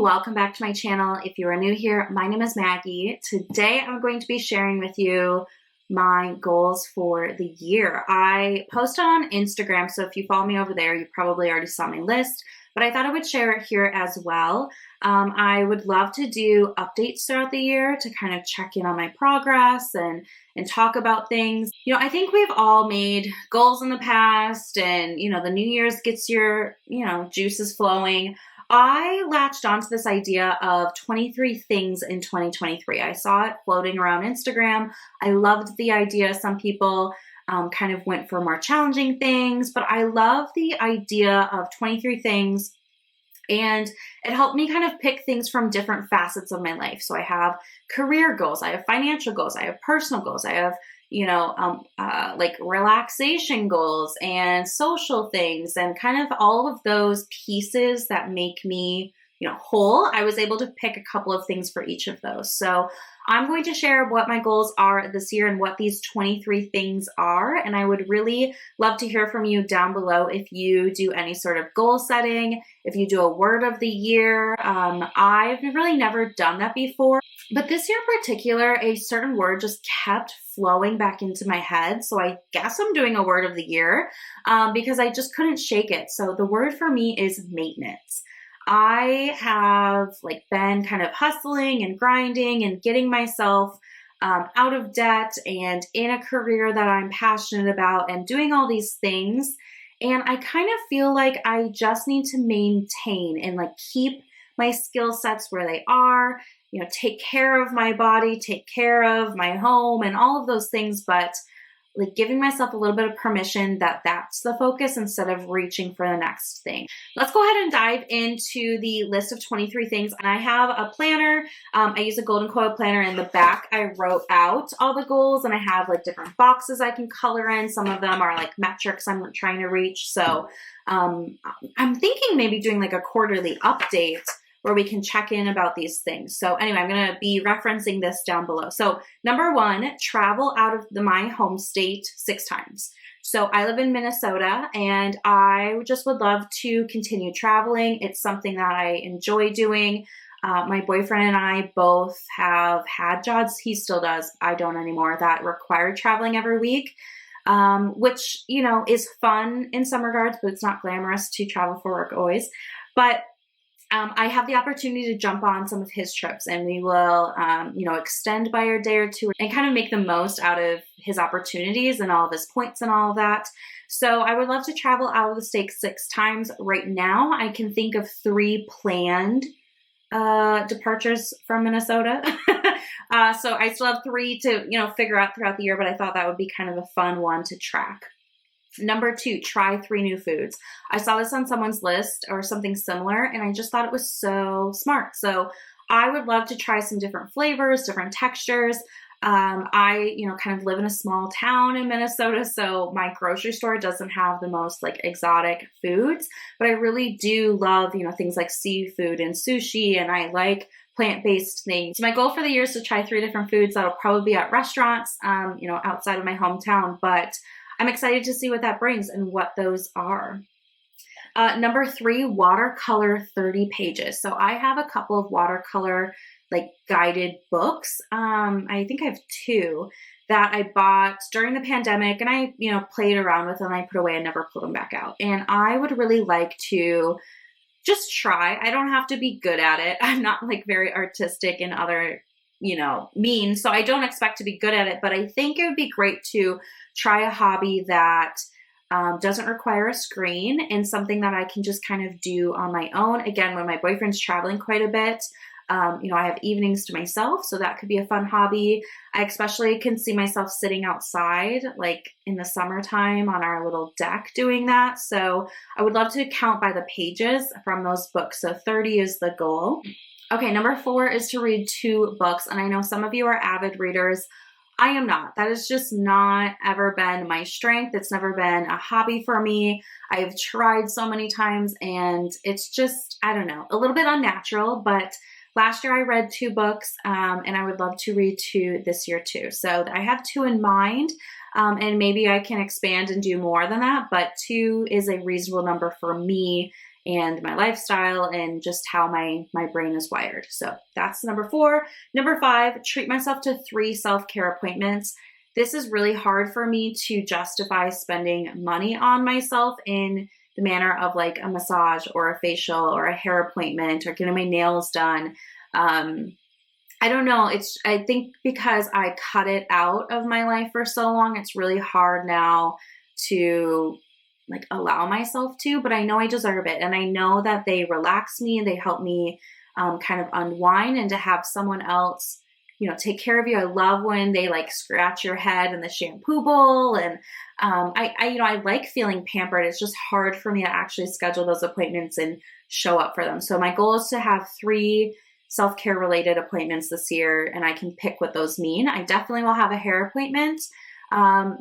welcome back to my channel. If you are new here, my name is Maggie. Today I'm going to be sharing with you my goals for the year. I posted on Instagram, so if you follow me over there, you probably already saw my list, but I thought I would share it here as well. I would love to do updates throughout the year to kind of check in on my progress and talk about things. You know, I think we've all made goals in the past and, the New Year's gets your, juices flowing. I latched onto this idea of 23 things in 2023. I saw it floating around Instagram. I loved the idea. Some people kind of went for more challenging things, but I love the idea of 23 things. And it helped me kind of pick things from different facets of my life. So I have career goals, I have financial goals, I have personal goals, I have like relaxation goals and social things and kind of all of those pieces that make me, whole. I was able to pick a couple of things for each of those. So I'm going to share what my goals are this year and what these 23 things are. And I would really love to hear from you down below if you do any sort of goal setting, if you do a word of the year. I've really never done that before, but this year in particular, a certain word just kept flowing back into my head. So I guess I'm doing a word of the year because I just couldn't shake it. So the word for me is maintenance. I have been kind of hustling and grinding and getting myself out of debt and in a career that I'm passionate about and doing all these things. And I kind of feel like I just need to maintain and keep my skill sets where they are, take care of my body, take care of my home and all of those things, but giving myself a little bit of permission that that's the focus instead of reaching for the next thing. Let's go ahead and dive into the list of 23 things. And I have a planner. I use a golden coil planner. In the back, I wrote out all the goals and I have different boxes I can color in. Some of them are metrics I'm trying to reach. So I'm thinking maybe doing a quarterly update where we can check in about these things. So anyway, I'm going to be referencing this down below. So number 1, travel out of my home state 6 times. So I live in Minnesota and I just would love to continue traveling. It's something that I enjoy doing. My boyfriend and I both have had jobs, he still does, I don't anymore, that require traveling every week. Which, is fun in some regards, but it's not glamorous to travel for work always. But I have the opportunity to jump on some of his trips and we will, extend by a day or two and kind of make the most out of his opportunities and all of his points and all of that. So I would love to travel out of the state 6 times. Right now, I can think of 3 planned departures from Minnesota. So I still have 3 to, figure out throughout the year, but I thought that would be kind of a fun one to track. Number 2, try 3 new foods. I saw this on someone's list or something similar, and I just thought it was so smart. So I would love to try some different flavors, different textures. I, kind of live in a small town in Minnesota, so my grocery store doesn't have the most exotic foods, but I really do love, things like seafood and sushi, and I like plant-based things. My goal for the year is to try 3 different foods. That'll probably be at restaurants, outside of my hometown, but I'm excited to see what that brings and what those are. Number 3, watercolor 30 pages. So I have a couple of watercolor guided books. I think I have 2 that I bought during the pandemic and I, played around with them. I put away and never pulled them back out. And I would really like to just try. I don't have to be good at it. I'm not very artistic in other means. So I don't expect to be good at it, but I think it would be great to try a hobby that doesn't require a screen and something that I can just kind of do on my own. Again, when my boyfriend's traveling quite a bit, I have evenings to myself, so that could be a fun hobby. I especially can see myself sitting outside, in the summertime on our little deck doing that. So I would love to count by the pages from those books. So 30 is the goal. Okay, number 4 is to read 2 books. And I know some of you are avid readers. I am not. That has just not ever been my strength. It's never been a hobby for me. I've tried so many times and it's just, I don't know, a little bit unnatural. But last year I read 2 books and I would love to read 2 this year too. So I have 2 in mind and maybe I can expand and do more than that. But 2 is a reasonable number for me and my lifestyle and just how my brain is wired. So that's number 4. Number 5, treat myself to 3 self-care appointments. This is really hard for me to justify spending money on myself in the manner of like a massage or a facial or a hair appointment or getting my nails done. I don't know. I think because I cut it out of my life for so long, it's really hard now to like allow myself to, but I know I deserve it. And I know that they relax me and they help me kind of unwind, and to have someone else, take care of you. I love when they like scratch your head in the shampoo bowl. And I like feeling pampered. It's just hard for me to actually schedule those appointments and show up for them. So my goal is to have 3 self-care related appointments this year, and I can pick what those mean. I definitely will have a hair appointment,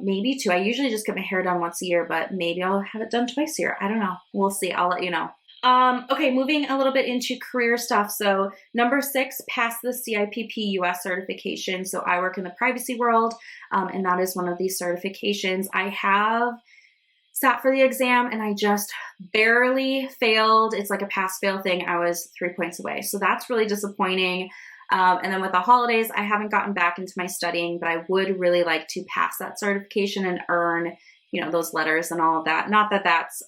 maybe 2. I usually just get my hair done once a year, but maybe I'll have it done twice a year. I don't know. We'll see. I'll let you know. Okay, moving a little bit into career stuff. So number 6, pass the CIPP US certification. So I work in the privacy world, and that is one of these certifications. I have sat for the exam and I just barely failed. It's like a pass-fail thing. I was 3 points away. So that's really disappointing. And then with the holidays, I haven't gotten back into my studying, but I would really like to pass that certification and earn, those letters and all of that. Not that that's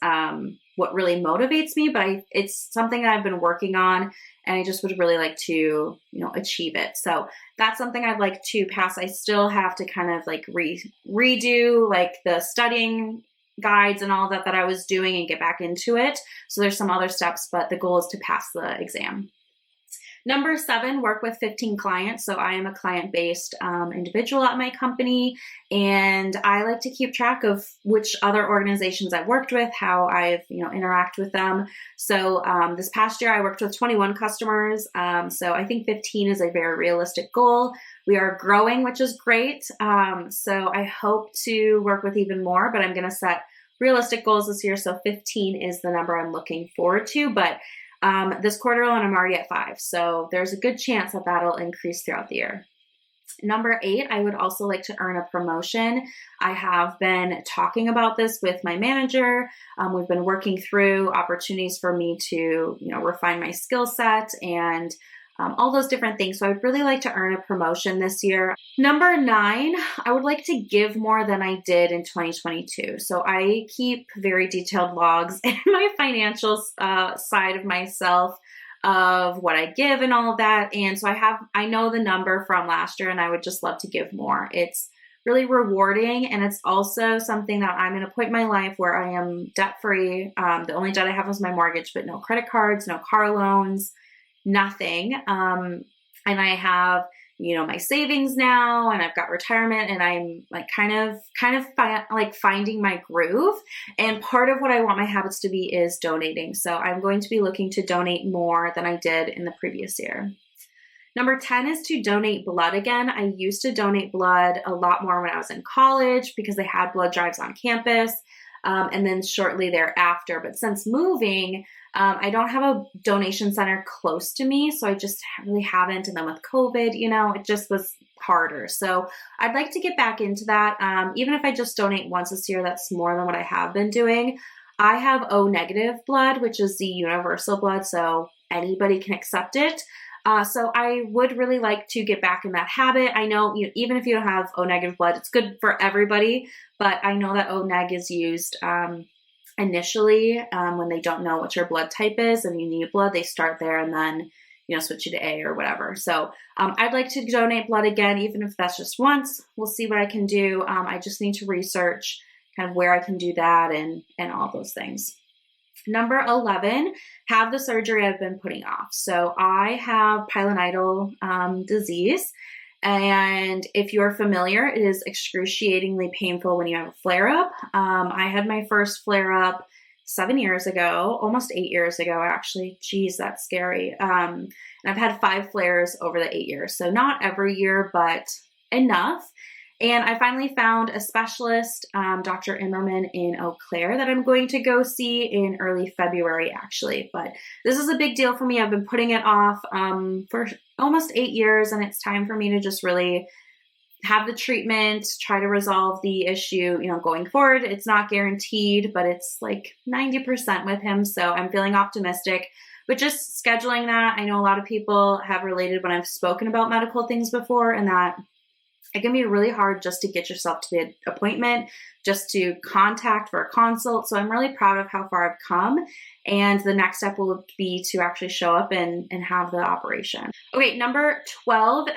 what really motivates me, but it's something that I've been working on, and I just would really like to, achieve it. So that's something I'd like to pass. I still have to kind of like redo like the studying guides and all that I was doing and get back into it. So there's some other steps, but the goal is to pass the exam. Number 7, work with 15 clients. So I am a client-based individual at my company, and I like to keep track of which other organizations I've worked with, how I've interact with them. So this past year I worked with 21 customers. So I think 15 is a very realistic goal. We are growing, which is great. So I hope to work with even more, but I'm going to set realistic goals this year. So 15 is the number I'm looking forward to. But this quarter alone, I'm already at 5. So there's a good chance that that'll increase throughout the year. Number 8, I would also like to earn a promotion. I have been talking about this with my manager. We've been working through opportunities for me to, refine my skill set and all those different things. So I'd really like to earn a promotion this year. Number 9, I would like to give more than I did in 2022. So I keep very detailed logs in my financial side of myself of what I give and all of that. And so I know the number from last year, and I would just love to give more. It's really rewarding, and it's also something that I'm in a point in my life where I am debt-free. The only debt I have is my mortgage, but no credit cards, no car loans, nothing. And I have, my savings now, and I've got retirement, and I'm like kind of finding my groove. And part of what I want my habits to be is donating. So I'm going to be looking to donate more than I did in the previous year. Number 10 is to donate blood again. I used to donate blood a lot more when I was in college because they had blood drives on campus. And then shortly thereafter. But since moving, I don't have a donation center close to me, so I just really haven't. And then with COVID, it just was harder. So I'd like to get back into that. Even if I just donate once this year, that's more than what I have been doing. I have O negative blood, which is the universal blood, so anybody can accept it. So I would really like to get back in that habit. I know even if you don't have O negative blood, it's good for everybody, but I know that O neg is used initially when they don't know what your blood type is and you need blood. They start there and then switch you to A or whatever. So I'd like to donate blood again, even if that's just once. We'll see what I can do. I just need to research kind of where I can do that and all those things. Number 11, have the surgery I've been putting off. So I have pilonidal disease. And if you're familiar, it is excruciatingly painful when you have a flare-up. I had my first flare-up 7 years ago, almost 8 years ago, actually. Geez, that's scary. And I've had 5 flares over the 8 years. So not every year, but enough. And I finally found a specialist, Dr. Immerman in Eau Claire, that I'm going to go see in early February, actually. But this is a big deal for me. I've been putting it off for almost 8 years, and it's time for me to just really have the treatment, try to resolve the issue, going forward. It's not guaranteed, but it's like 90% with him. So I'm feeling optimistic. But just scheduling that, I know a lot of people have related when I've spoken about medical things before, and that it can be really hard just to get yourself to the appointment, just to contact for a consult. So I'm really proud of how far I've come. And the next step will be to actually show up and have the operation. Okay, number 12,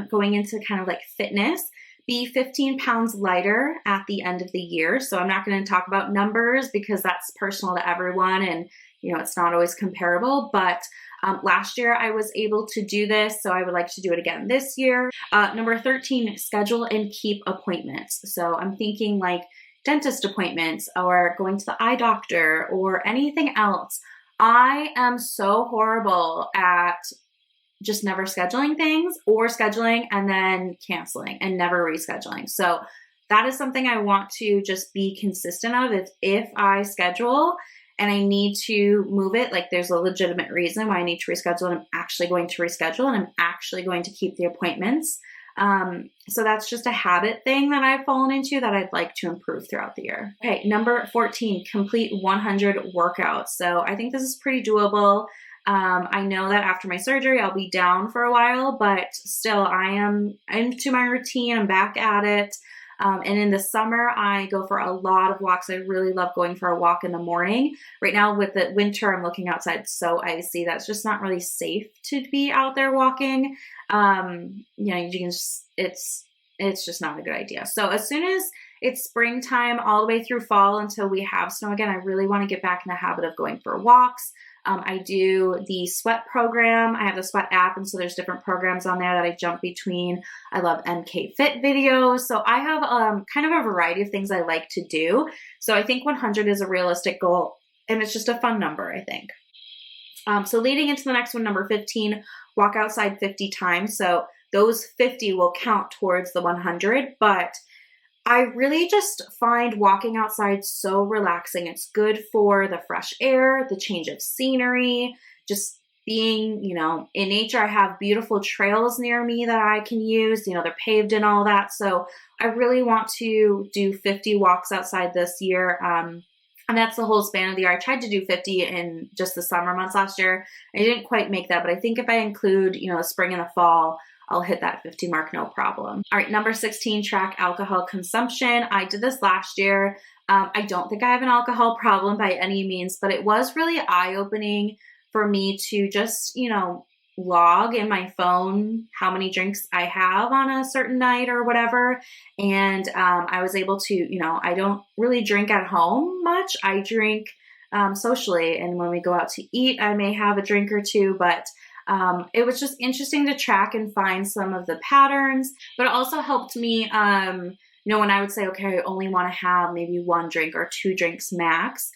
going into kind of like fitness, be 15 pounds lighter at the end of the year. So I'm not going to talk about numbers because that's personal to everyone, and it's not always comparable, but last year I was able to do this, so I would like to do it again this year. Number 13, schedule and keep appointments. So I'm thinking like dentist appointments or going to the eye doctor or anything else. I am so horrible at just never scheduling things, or scheduling and then canceling and never rescheduling. So that is something I want to just be consistent of. If I schedule and I need to move it, like there's a legitimate reason why I need to reschedule, and I'm actually going to reschedule, and I'm actually going to keep the appointments. So that's just a habit thing that I've fallen into that I'd like to improve throughout the year. Okay, number 14, complete 100 workouts. So I think this is pretty doable. I know that after my surgery, I'll be down for a while, but still I'm into my routine. I'm back at it. And in the summer, I go for a lot of walks. I really love going for a walk in the morning. Right now with the winter, I'm looking outside, it's so icy. That's just not really safe to be out there walking. You can just, it's just not a good idea. So as soon as it's springtime all the way through fall until we have snow again, I really want to get back in the habit of going for walks. I do the sweat program. I have the sweat app, and so there's different programs on there that I jump between. I love MK Fit videos. So I have kind of a variety of things I like to do. So I think 100 is a realistic goal, and it's just a fun number, I think. So leading into the next one, number 15, walk outside 50 times. So those 50 will count towards the 100, but I really just find walking outside so relaxing. It's good for the fresh air, the change of scenery, just being, in nature. I have beautiful trails near me that I can use, they're paved and all that. So I really want to do 50 walks outside this year. And that's the whole span of the year. I tried to do 50 in just the summer months last year. I didn't quite make that, but I think if I include, the spring and the fall, I'll hit that 50 mark, no problem. All right, number 16, track alcohol consumption. I did this last year. I don't think I have an alcohol problem by any means, but it was really eye-opening for me to just, log in my phone how many drinks I have on a certain night or whatever. And I was able to, I don't really drink at home much. I drink socially, and when we go out to eat, I may have a drink or two, but it was just interesting to track and find some of the patterns, but it also helped me, when I would say, okay, I only want to have maybe one drink or two drinks max,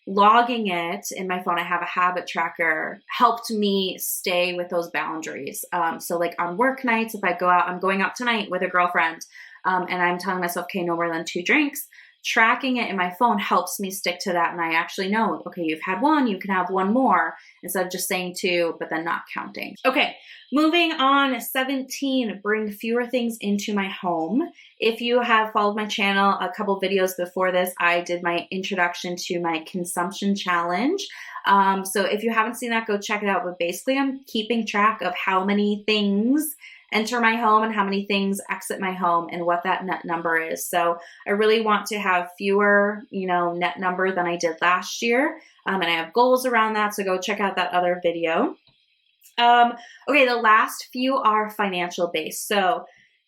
logging it in my phone, I have a habit tracker, helped me stay with those boundaries. So like on work nights, if I go out, I'm going out tonight with a girlfriend, and I'm telling myself, okay, no more than two drinks. Tracking it in my phone helps me stick to that, and I actually know, okay, you've had one, you can have one more, instead of just saying two, but then not counting. Okay, moving on, 17, bring fewer things into my home. If you have followed my channel, a couple videos before this, I did my introduction to my consumption challenge. So if you haven't seen that, go check it out. But basically, I'm keeping track of how many things enter my home and how many things exit my home and what that net number is. So I really want to have fewer, net number than I did last year. And I have goals around that. So go check out that other video. Okay, the last few are financial based. So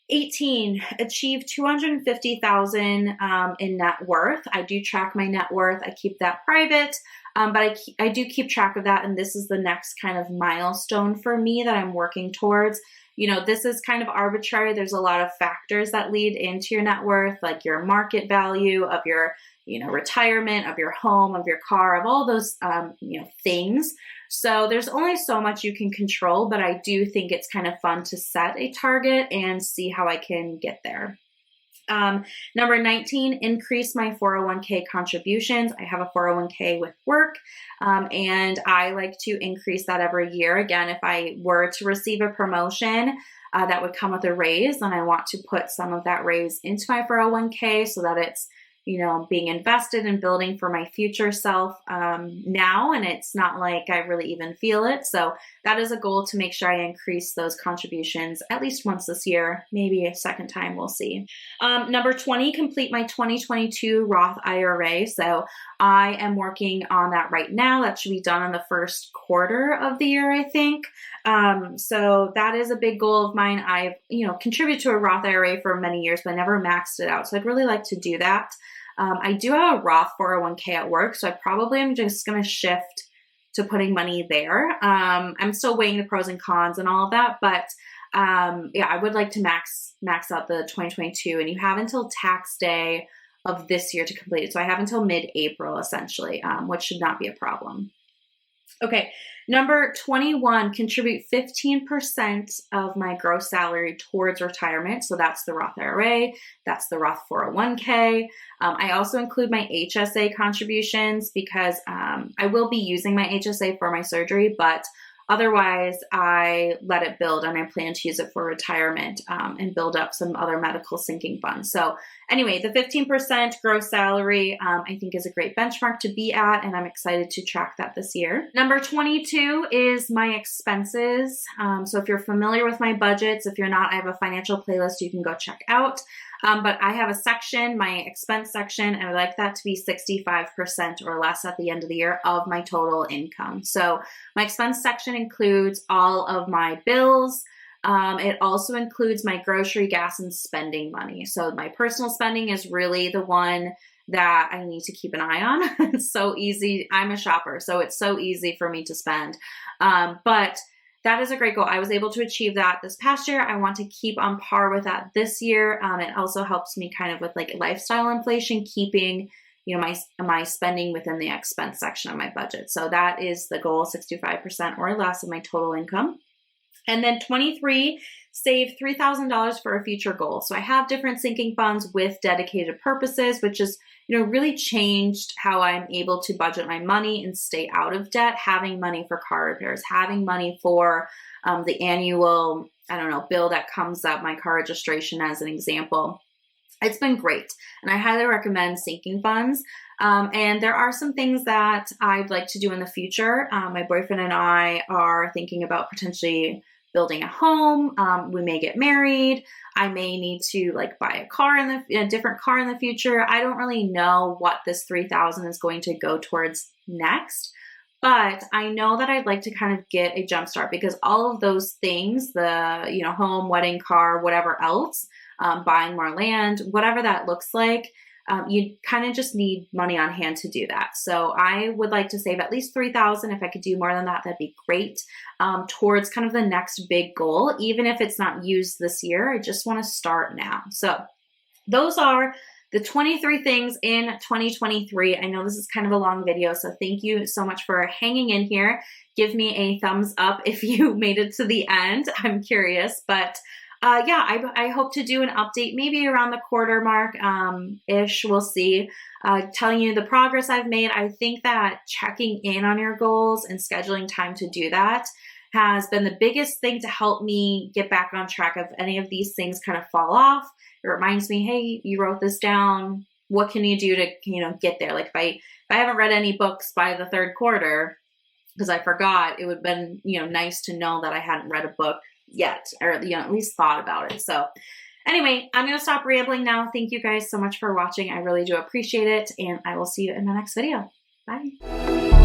18, achieve 250,000 in net worth. I do track my net worth. I keep that private, but I do keep track of that. And this is the next kind of milestone for me that I'm working towards. This is kind of arbitrary. There's a lot of factors that lead into your net worth, like your market value of your, retirement, of your home, of your car, of all those, things. So there's only so much you can control, but I do think it's kind of fun to set a target and see how I can get there. Number 19, increase my 401k contributions. I have a 401k with work, and I like to increase that every year. Again, if I were to receive a promotion, that would come with a raise, and I want to put some of that raise into my 401k so that it's, you know, being invested and building for my future self now, and it's not like I really even feel it. So that is a goal, to make sure I increase those contributions at least once this year, maybe a second time, we'll see. Number 20, complete my 2022 Roth IRA. So I am working on that right now. That should be done in the first quarter of the year, I think. So that is a big goal of mine. I've, you know, contributed to a Roth IRA for many years, but I never maxed it out. So I'd really like to do that. I do have a Roth 401k at work, so I probably am just going to shift to putting money there. I'm still weighing the pros and cons and all of that, but yeah, I would like to max out the 2022, and you have until tax day of this year to complete it. So I have until mid-April, essentially, which should not be a problem. Okay, number 21, contribute 15% of my gross salary towards retirement. So that's the Roth IRA, that's the Roth 401k. I also include my HSA contributions because I will be using my HSA for my surgery, but otherwise, I let it build, and I plan to use it for retirement and build up some other medical sinking funds. So anyway, the 15% gross salary, I think, is a great benchmark to be at, and I'm excited to track that this year. Number 22 is my expenses. So if you're familiar with my budgets, if you're not, I have a financial playlist you can go check out. But I have a section, my expense section, and I would like that to be 65% or less at the end of the year of my total income. So my expense section includes all of my bills. It also includes my grocery, gas, and spending money. So my personal spending is really the one that I need to keep an eye on. It's so easy. I'm a shopper, so it's so easy for me to spend. But that is a great goal. I was able to achieve that this past year. I want to keep on par with that this year. It also helps me kind of with like lifestyle inflation, keeping, you know, my spending within the expense section of my budget. So that is the goal, 65% or less of my total income. And then 23, save $3,000 for a future goal. So I have different sinking funds with dedicated purposes, which is, you know, really changed how I'm able to budget my money and stay out of debt, having money for car repairs, having money for the annual, I don't know, bill that comes up, my car registration as an example. It's been great, and I highly recommend sinking funds. And there are some things that I'd like to do in the future. My boyfriend and I are thinking about potentially building a home. We may get married. I may need to like buy a different car in the future. I don't really know what this $3,000 is going to go towards next, but I know that I'd like to kind of get a jump start, because all of those things, the, you know, home, wedding, car, whatever else, buying more land, whatever that looks like, you kind of just need money on hand to do that. So I would like to save at least $3,000. If I could do more than that, that'd be great, towards kind of the next big goal. Even if it's not used this year, I just want to start now. So those are the 23 things in 2023. I know this is kind of a long video, so thank you so much for hanging in here. Give me a thumbs up if you made it to the end. I'm curious, but yeah, I hope to do an update maybe around the quarter mark ish. We'll see. Telling you the progress I've made. I think that checking in on your goals and scheduling time to do that has been the biggest thing to help me get back on track. If any of these things kind of fall off, it reminds me, hey, you wrote this down. What can you do to, you know, get there? Like if I haven't read any books by the third quarter because I forgot, it would have been, you know, nice to know that I hadn't read a book yet, or, you know, at least thought about it. So anyway, I'm going to stop rambling now. Thank you guys so much for watching. I really do appreciate it, and I will see you in the next video. Bye.